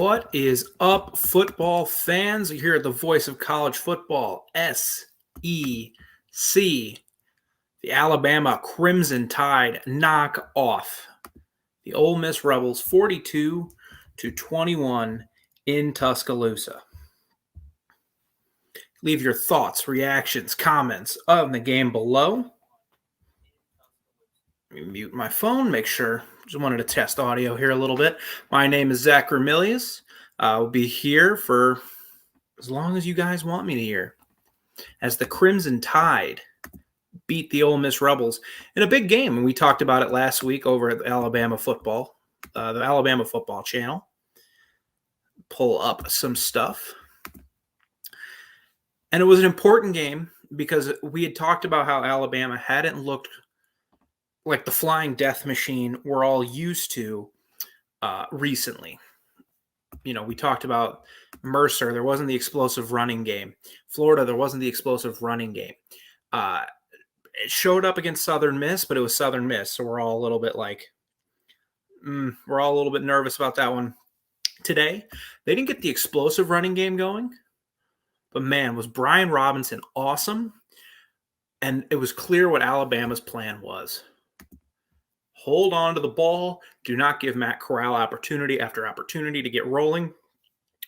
What is up, football fans? You hear the voice of college football, SEC. The Alabama Crimson Tide knock off the Ole Miss Rebels 42-21 in Tuscaloosa. Leave your thoughts, reactions, comments on the game below. Let me mute my phone, make sure. Just wanted to test audio here a little bit. My name is Zach Ramilius. I'll be here for as long as you guys want me to hear. As the Crimson Tide beat the Ole Miss Rebels in a big game. And we talked about it last week over at the Alabama Football channel. Pull up some stuff. And it was an important game because we had talked about how Alabama hadn't looked like the flying death machine we're all used to recently. You know, we talked about Mercer. There wasn't the explosive running game. Florida, there wasn't the explosive running game. It showed up against Southern Miss, but it was Southern Miss. So we're all a little bit like, we're all a little bit nervous about that one. Today, they didn't get the explosive running game going. But man, was Brian Robinson awesome. And it was clear what Alabama's plan was. Hold on to the ball. Do not give Matt Corral opportunity after opportunity to get rolling.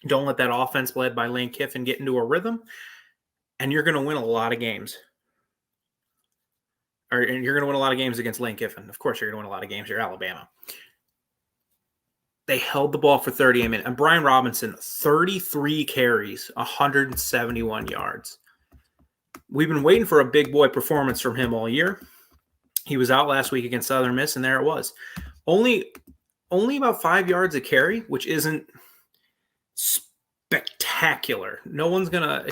Don't let that offense led by Lane Kiffin get into a rhythm. And you're going to win a lot of games. And you're going to win a lot of games against Lane Kiffin. Of course, you're going to win a lot of games. You're Alabama. They held the ball for 38 minutes. And Brian Robinson, 33 carries, 171 yards. We've been waiting for a big boy performance from him all year. He was out last week against Southern Miss, and there it was. Only about 5 yards a carry, which isn't spectacular. No one's going to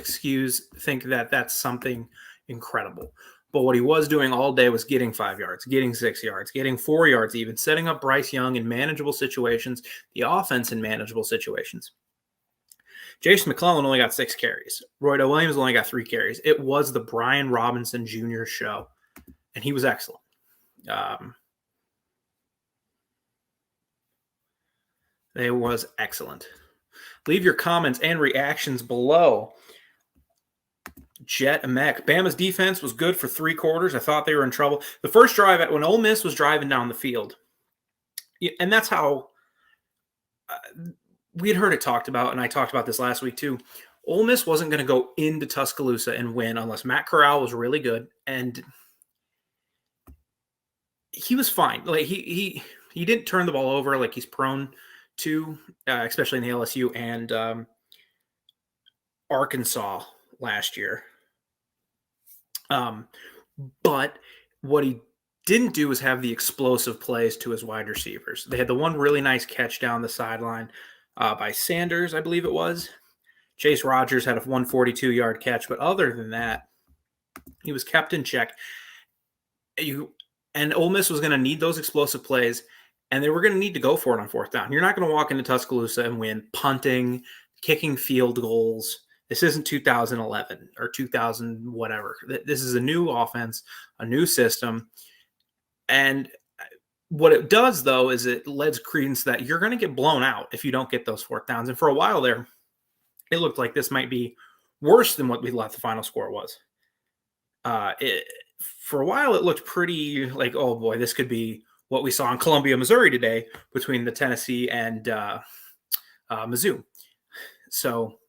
think that that's something incredible. But what he was doing all day was getting 5 yards, getting 6 yards, getting 4 yards even, setting up Bryce Young in manageable situations, the offense in manageable situations. Jason McClellan only got 6 carries. Roydo Williams only got 3 carries. It was the Brian Robinson Jr. show, and he was excellent. It was excellent. Leave your comments and reactions below. Jet Mech. Bama's defense was good for 3 quarters. I thought they were in trouble. The first drive, when Ole Miss was driving down the field, and that's how we had heard it talked about, and I talked about this last week too. Ole Miss wasn't going to go into Tuscaloosa and win unless Matt Corral was really good, and he was fine. Like he didn't turn the ball over like he's prone to, especially in the LSU and Arkansas last year. But what he didn't do was have the explosive plays to his wide receivers. They had the one really nice catch down the sideline by Sanders, I believe it was. Chase Rogers had a 142-yard catch, but other than that, he was kept in check. And Ole Miss was going to need those explosive plays, and they were going to need to go for it on 4th down. You're not going to walk into Tuscaloosa and win punting, kicking field goals. This isn't 2011 or 2000 whatever. This is a new offense, a new system. And what it does, though, is it lends credence that you're going to get blown out if you don't get those 4th downs. And for a while there, it looked like this might be worse than what we thought the final score was. For a while, it looked pretty like, oh, boy, this could be what we saw in Columbia, Missouri today between the Tennessee and Mizzou. So,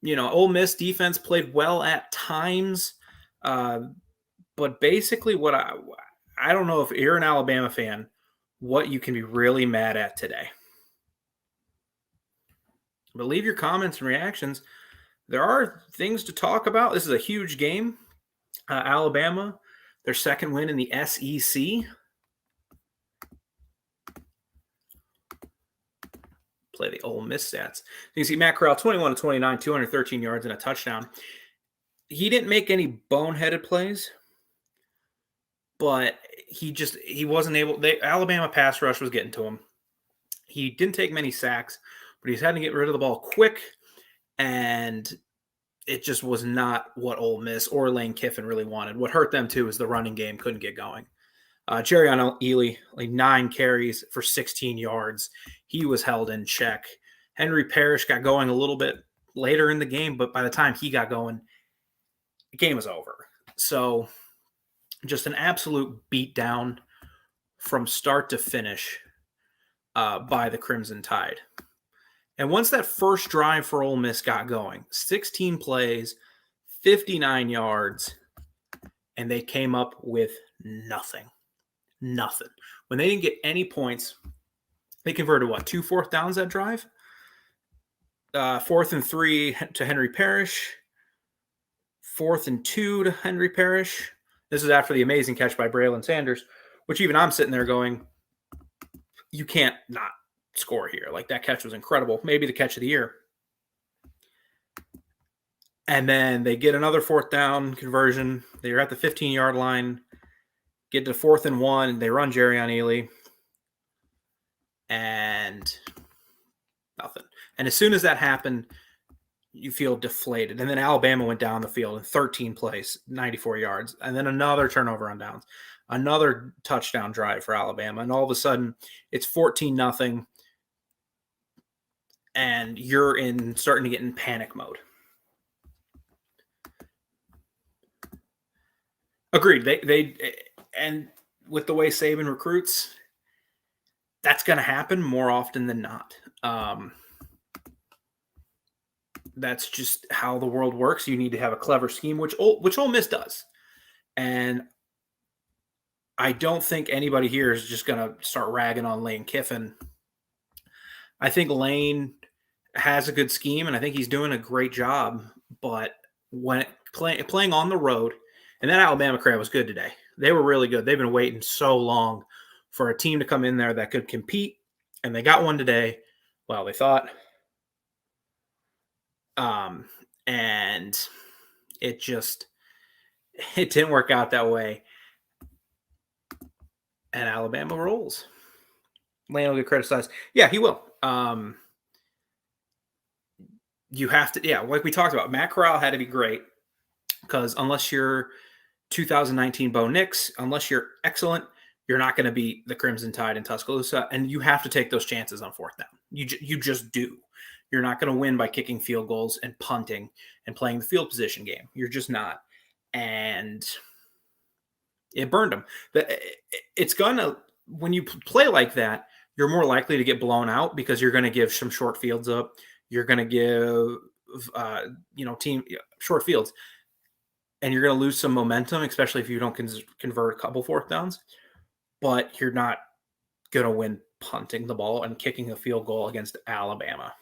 you know, Ole Miss defense played well at times. But basically what I don't know if you're an Alabama fan, what you can be really mad at today. But leave your comments and reactions. There are things to talk about. This is a huge game. Alabama, their second win in the SEC. Play the Ole Miss stats. You can see Matt Corral, 21-29, 213 yards and a touchdown. He didn't make any boneheaded plays, but he wasn't able. Alabama pass rush was getting to him. He didn't take many sacks, but he's had to get rid of the ball quick, and it just was not what Ole Miss or Lane Kiffin really wanted. What hurt them, too, is the running game couldn't get going. Jerrion Ely, like 9 carries for 16 yards. He was held in check. Henry Parrish got going a little bit later in the game, but by the time he got going, the game was over. So just an absolute beatdown from start to finish by the Crimson Tide. And once that first drive for Ole Miss got going, 16 plays, 59 yards, and they came up with nothing. Nothing. When they didn't get any points, they converted, 2 fourth downs that drive? 4th and 3 to Henry Parrish. 4th and 2 to Henry Parrish. This is after the amazing catch by Braylon Sanders, which even I'm sitting there going, you can't not score here. Like, that catch was incredible. Maybe the catch of the year. And then they get another 4th down conversion. They're at the 15-yard line. Get to 4th and 1. They run Jerry on Ely. And nothing. And as soon as that happened, you feel deflated. And then Alabama went down the field in 13 plays, 94 yards. And then another turnover on downs. Another touchdown drive for Alabama. And all of a sudden, it's 14-0. And you're starting to get in panic mode. Agreed. They and with the way Saban recruits, that's going to happen more often than not. That's just how the world works. You need to have a clever scheme, which Ole Miss does. And I don't think anybody here is just going to start ragging on Lane Kiffin. I think Lane has a good scheme, and I think he's doing a great job. But when playing on the road, and that Alabama crowd was good today. They were really good. They've been waiting so long for a team to come in there that could compete, and they got one today. Well, they thought. And it didn't work out that way. And Alabama rolls. Lane will get criticized. Yeah, he will. You have to, like we talked about, Matt Corral had to be great because unless you're 2019 Bo Nix, unless you're excellent, you're not going to beat the Crimson Tide in Tuscaloosa, and you have to take those chances on 4th down. You just do. You're not going to win by kicking field goals and punting and playing the field position game. You're just not. And it burned them. It's going to, when you play like that, you're more likely to get blown out because you're going to give some short fields up. You're going to give, team short fields. And you're going to lose some momentum, especially if you don't convert a couple 4th downs. But you're not going to win punting the ball and kicking a field goal against Alabama.